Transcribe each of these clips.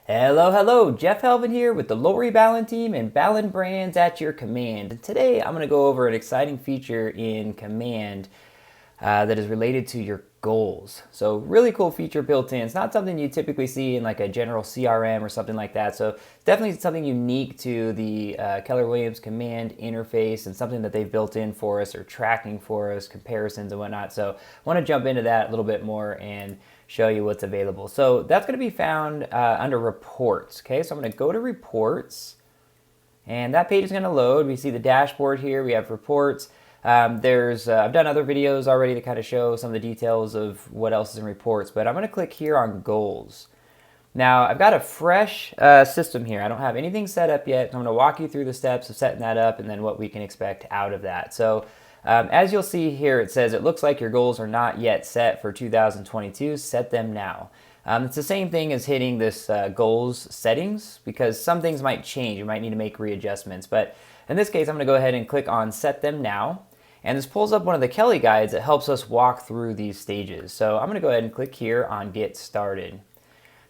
Hello, hello, Jeff Helvin here with the Lori Ballen team and Ballen Brands at your command. And today I'm going to go over an exciting feature in Command that is related to your goals. So really cool feature built in. It's not something you typically see in like a general CRM or something like that. So definitely something unique to the Keller Williams Command interface and something that they've built in for us or tracking for us, comparisons and whatnot. So I want to jump into that a little bit more and show you what's available. So that's going to be found under reports. Okay, so I'm going to go to reports and that page is going to load. We see the dashboard here. We have reports. I've done other videos already to kind of show some of the details of what else is in reports, but I'm going to click here on goals. Now I've got a fresh system here. I don't have anything set up yet. I'm going to walk you through the steps of setting that up and then what we can expect out of that. So as you'll see here, it says it looks like your goals are not yet set for 2022. Set them now. It's the same thing as hitting this goals settings because some things might change. You might need to make readjustments. But in this case, I'm going to go ahead and click on set them now. And this pulls up one of the Kelly guides that helps us walk through these stages. So I'm going to go ahead and click here on get started.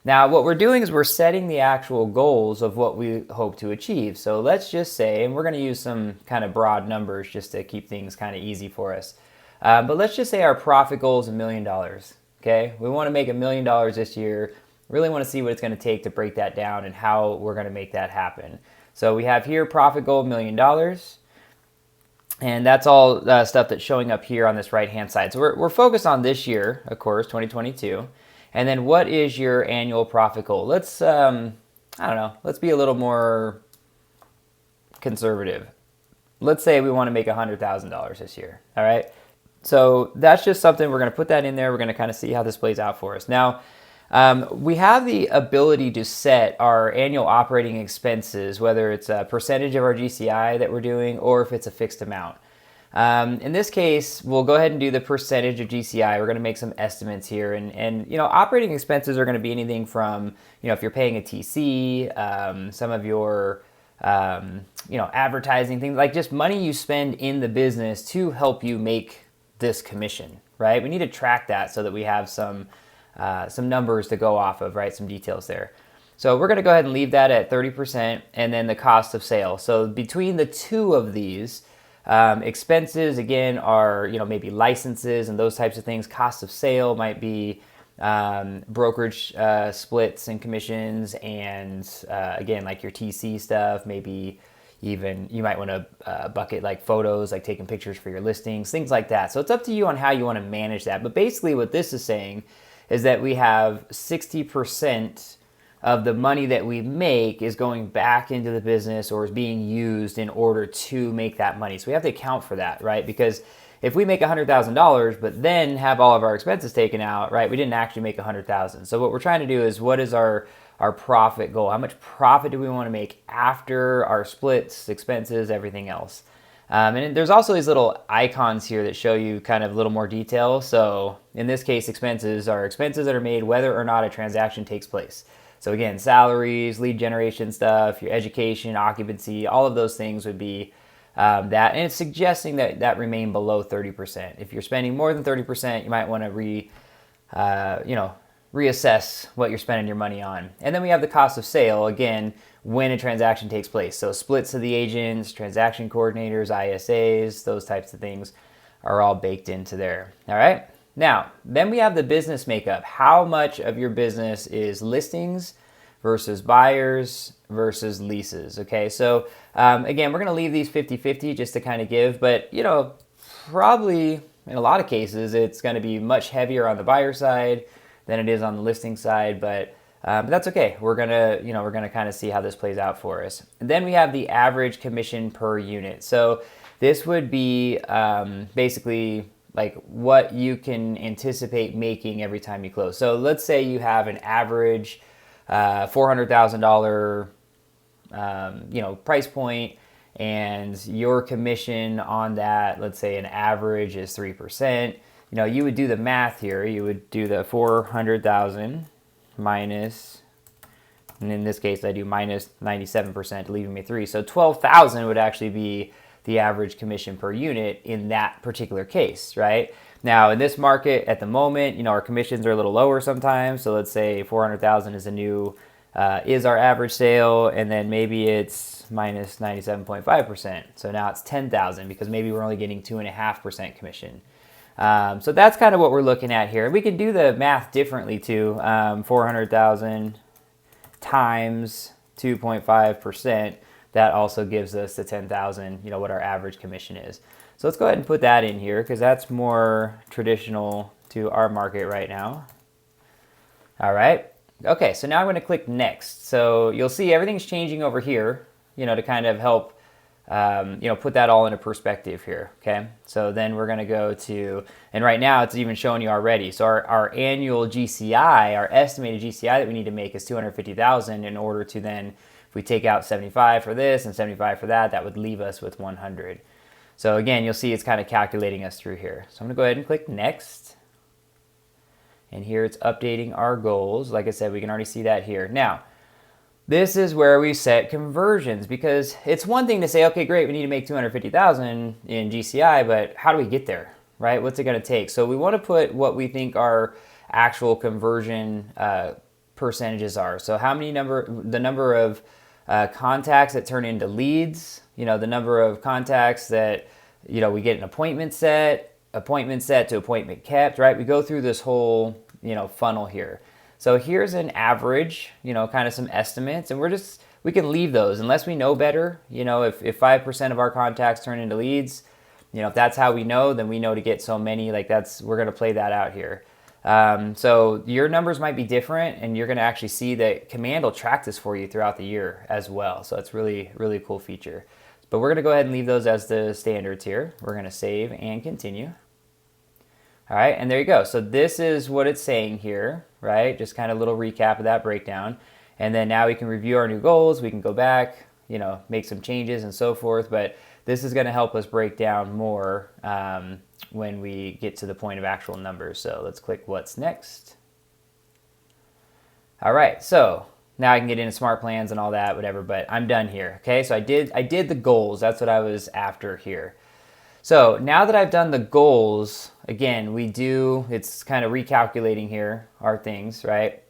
Now what we're doing is we're setting the actual goals of what we hope to achieve. So let's just say, and we're going to use some kind of broad numbers just to keep things kind of easy for us. But let's just say our profit goal is $1 million. Okay, we want to make $1 million this year. Really want to see what it's going to take to break that down and how we're going to make that happen. So we have here profit goal $1 million. And that's all stuff that's showing up here on this right-hand side. So we're focused on this year, of course, 2022. And then what is your annual profit goal? Let's, I don't know, let's be a little more conservative. Let's say we want to make $100,000 this year, all right? So that's just something, we're going to put that in there. We're going to kind of see how this plays out for us. Now, we have the ability to set our annual operating expenses, whether it's a percentage of our GCI that we're doing or if it's a fixed amount. In this case, we'll go ahead and do the percentage of GCI. We're going to make some estimates here. And you know, operating expenses are going to be anything from, you know, if you're paying a TC, some of your, you know, advertising, things like just money you spend in the business to help you make this commission, right? We need to track that so that we have some numbers to go off of, right? Some details there. So we're going to go ahead and leave that at 30% and then the cost of sale. So between the two of these, expenses again are, you know, maybe licenses and those types of things. Cost of sale might be brokerage splits and commissions, and again, like your TC stuff. Maybe even you might want to bucket like photos, like taking pictures for your listings, things like that. So it's up to you on how you want to manage that. But basically, what this is saying is that we have 60% of the money that we make is going back into the business or is being used in order to make that money. So we have to account for that, right? Because if we make $100,000 but then have all of our expenses taken out, right, we didn't actually make $100,000. So what we're trying to do is, what is our profit goal? How much profit do we want to make after our splits, expenses, everything else? And there's also these little icons here that show you kind of a little more detail. So in this case, expenses are expenses that are made whether or not a transaction takes place. So again, salaries, lead generation stuff, your education, occupancy, all of those things would be that. And it's suggesting that remain below 30%. If you're spending more than 30%, you might want to reassess what you're spending your money on. And then we have the cost of sale, again, when a transaction takes place. So splits to the agents, transaction coordinators, ISAs, those types of things are all baked into there. All right. Now, then we have the business makeup. How much of your business is listings versus buyers versus leases? Okay, so again, we're going to leave these 50-50 just to kind of give, but you know, probably in a lot of cases, it's going to be much heavier on the buyer side than it is on the listing side, but that's okay. We're gonna kind of see how this plays out for us. And then we have the average commission per unit. So this would be basically like what you can anticipate making every time you close. So let's say you have an average $400,000 price point, and your commission on that, let's say an average is 3%. You know, you would do the math here. You would do the 400,000 minus, and in this case I do minus 97%, leaving me 3. So 12,000 would actually be the average commission per unit in that particular case, right? Now in this market at the moment, you know, our commissions are a little lower sometimes. So let's say 400,000 is a new is our average sale, and then maybe it's minus 97.5%. So now it's 10,000 because maybe we're only getting 2.5% commission. So that's kind of what we're looking at here. We can do the math differently too. 400,000 times 2.5%. That also gives us the 10,000, what our average commission is. So let's go ahead and put that in here because that's more traditional to our market right now. All right. Okay, so now I'm going to click next. So you'll see everything's changing over here, to kind of help, put that all into perspective here. Okay, so then we're going to go to, and right now it's even showing you already. So our annual GCI, our estimated GCI that we need to make is 250,000 in order to then, if we take out 75 for this and 75 for that, that would leave us with 100. So again, you'll see it's kind of calculating us through here. So I'm going to go ahead and click next. And here it's updating our goals. Like I said, we can already see that here. Now, this is where we set conversions because it's one thing to say, okay, great, we need to make 250,000 in GCI, but how do we get there, right? What's it going to take? So we want to put what we think our actual conversion percentages are. So the number of contacts that turn into leads, the number of contacts that, we get an appointment set to appointment kept, right? We go through this whole, funnel here. So here's an average, kind of some estimates, and we can leave those unless we know better. If 5% of our contacts turn into leads, if that's how we know, then we know to get so many, we're going to play that out here. So your numbers might be different, and you're going to actually see that Command will track this for you throughout the year as well. So it's really, really cool feature. But we're going to go ahead and leave those as the standards here. We're going to save and continue. All right, and there you go. So this is what it's saying here, right? Just kind of a little recap of that breakdown. And then now we can review our new goals. We can go back, make some changes and so forth. But this is going to help us break down more when we get to the point of actual numbers. So let's click what's next. All right, so now I can get into smart plans and all that, whatever, but I'm done here. Okay, so I did the goals. That's what I was after here. So now that I've done the goals, again, it's kind of recalculating here our things, right?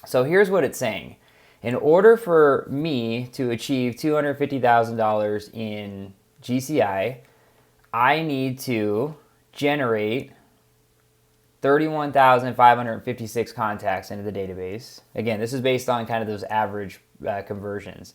So here's what it's saying. In order for me to achieve $250,000 in GCI, I need to generate 31,556 contacts into the database. Again, this is based on kind of those average conversions.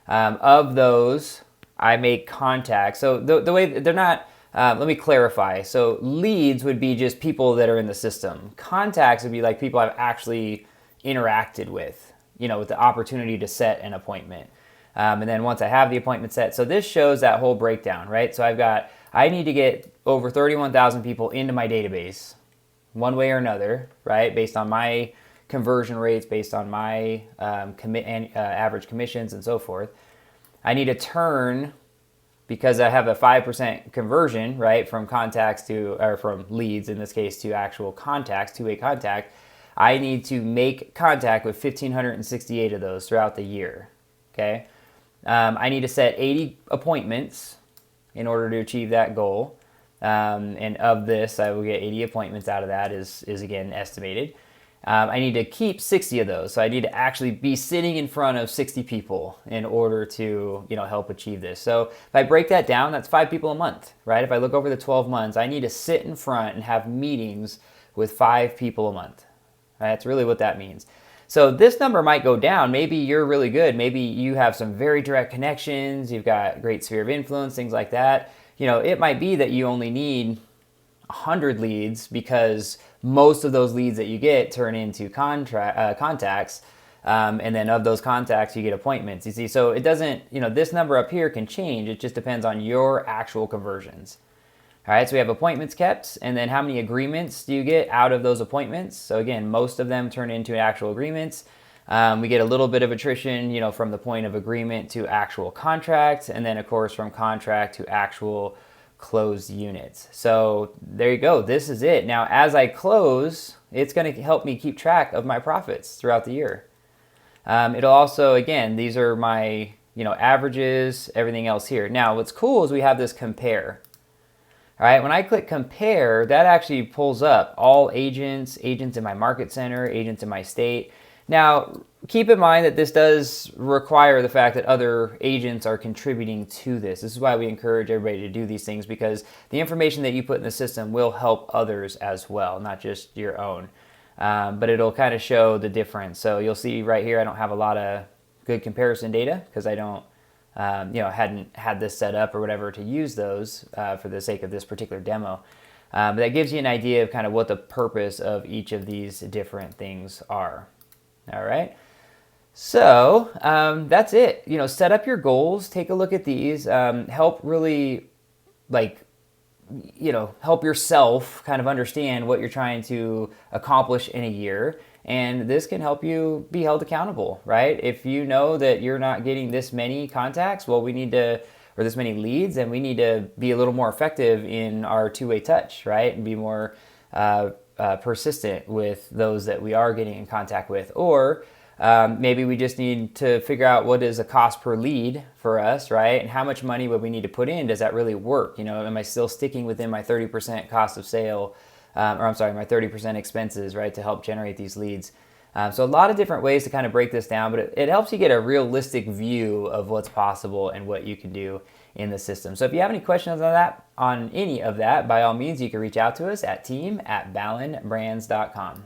Of those, I make contacts. So the way they're not, let me clarify. So leads would be just people that are in the system. Contacts would be like people I've actually interacted with, with the opportunity to set an appointment. And then once I have the appointment set, so this shows that whole breakdown, right? So I need to get over 31,000 people into my database one way or another, right? Based on my conversion rates, based on my average commissions and so forth. I need to turn, because I have a 5% conversion, right, from from leads, in this case, to actual contacts, two-way contact. I need to make contact with 1,568 of those throughout the year, okay? I need to set 80 appointments in order to achieve that goal. And of this, I will get 80 appointments out of that is again, estimated. I need to keep 60 of those. So I need to actually be sitting in front of 60 people in order to, help achieve this. So if I break that down, that's 5 people a month, right? If I look over the 12 months, I need to sit in front and have meetings with 5 people a month. Right? That's really what that means. So this number might go down. Maybe you're really good. Maybe you have some very direct connections. You've got great sphere of influence, things like that. It might be that you only need 100 leads because most of those leads that you get turn into contacts. And then of those contacts, you get appointments. You see, so it doesn't, this number up here can change. It just depends on your actual conversions. All right, so we have appointments kept, and then how many agreements do you get out of those appointments? So again, most of them turn into actual agreements. We get a little bit of attrition, from the point of agreement to actual contract, and then of course from contract to actual closed units. So there you go. This is it. Now, as I close, it's going to help me keep track of my profits throughout the year. It'll also, again, these are my, averages, everything else here. Now, what's cool is we have this compare. All right, when I click compare, that actually pulls up all agents in my market center, agents in my state. Now, keep in mind that this does require the fact that other agents are contributing to this. This is why we encourage everybody to do these things, because the information that you put in the system will help others as well, not just your own. But it'll kind of show the difference. So you'll see right here, I don't have a lot of good comparison data because I don't, hadn't had this set up or whatever to use those for the sake of this particular demo. But that gives you an idea of kind of what the purpose of each of these different things are. All right. So that's it. Set up your goals, take a look at these, help really help yourself kind of understand what you're trying to accomplish in a year. And this can help you be held accountable, right? If you know that you're not getting this many contacts, or this many leads, then we need to be a little more effective in our two-way touch, right? And be more persistent with those that we are getting in contact with. Or maybe we just need to figure out what is a cost per lead for us, right? And how much money would we need to put in? Does that really work? Am I still sticking within my 30% cost of sale, my 30% expenses, right, to help generate these leads? So a lot of different ways to kind of break this down, but it helps you get a realistic view of what's possible and what you can do in the system. So if you have any questions on any of that, by all means, you can reach out to us at team@ballenbrands.com.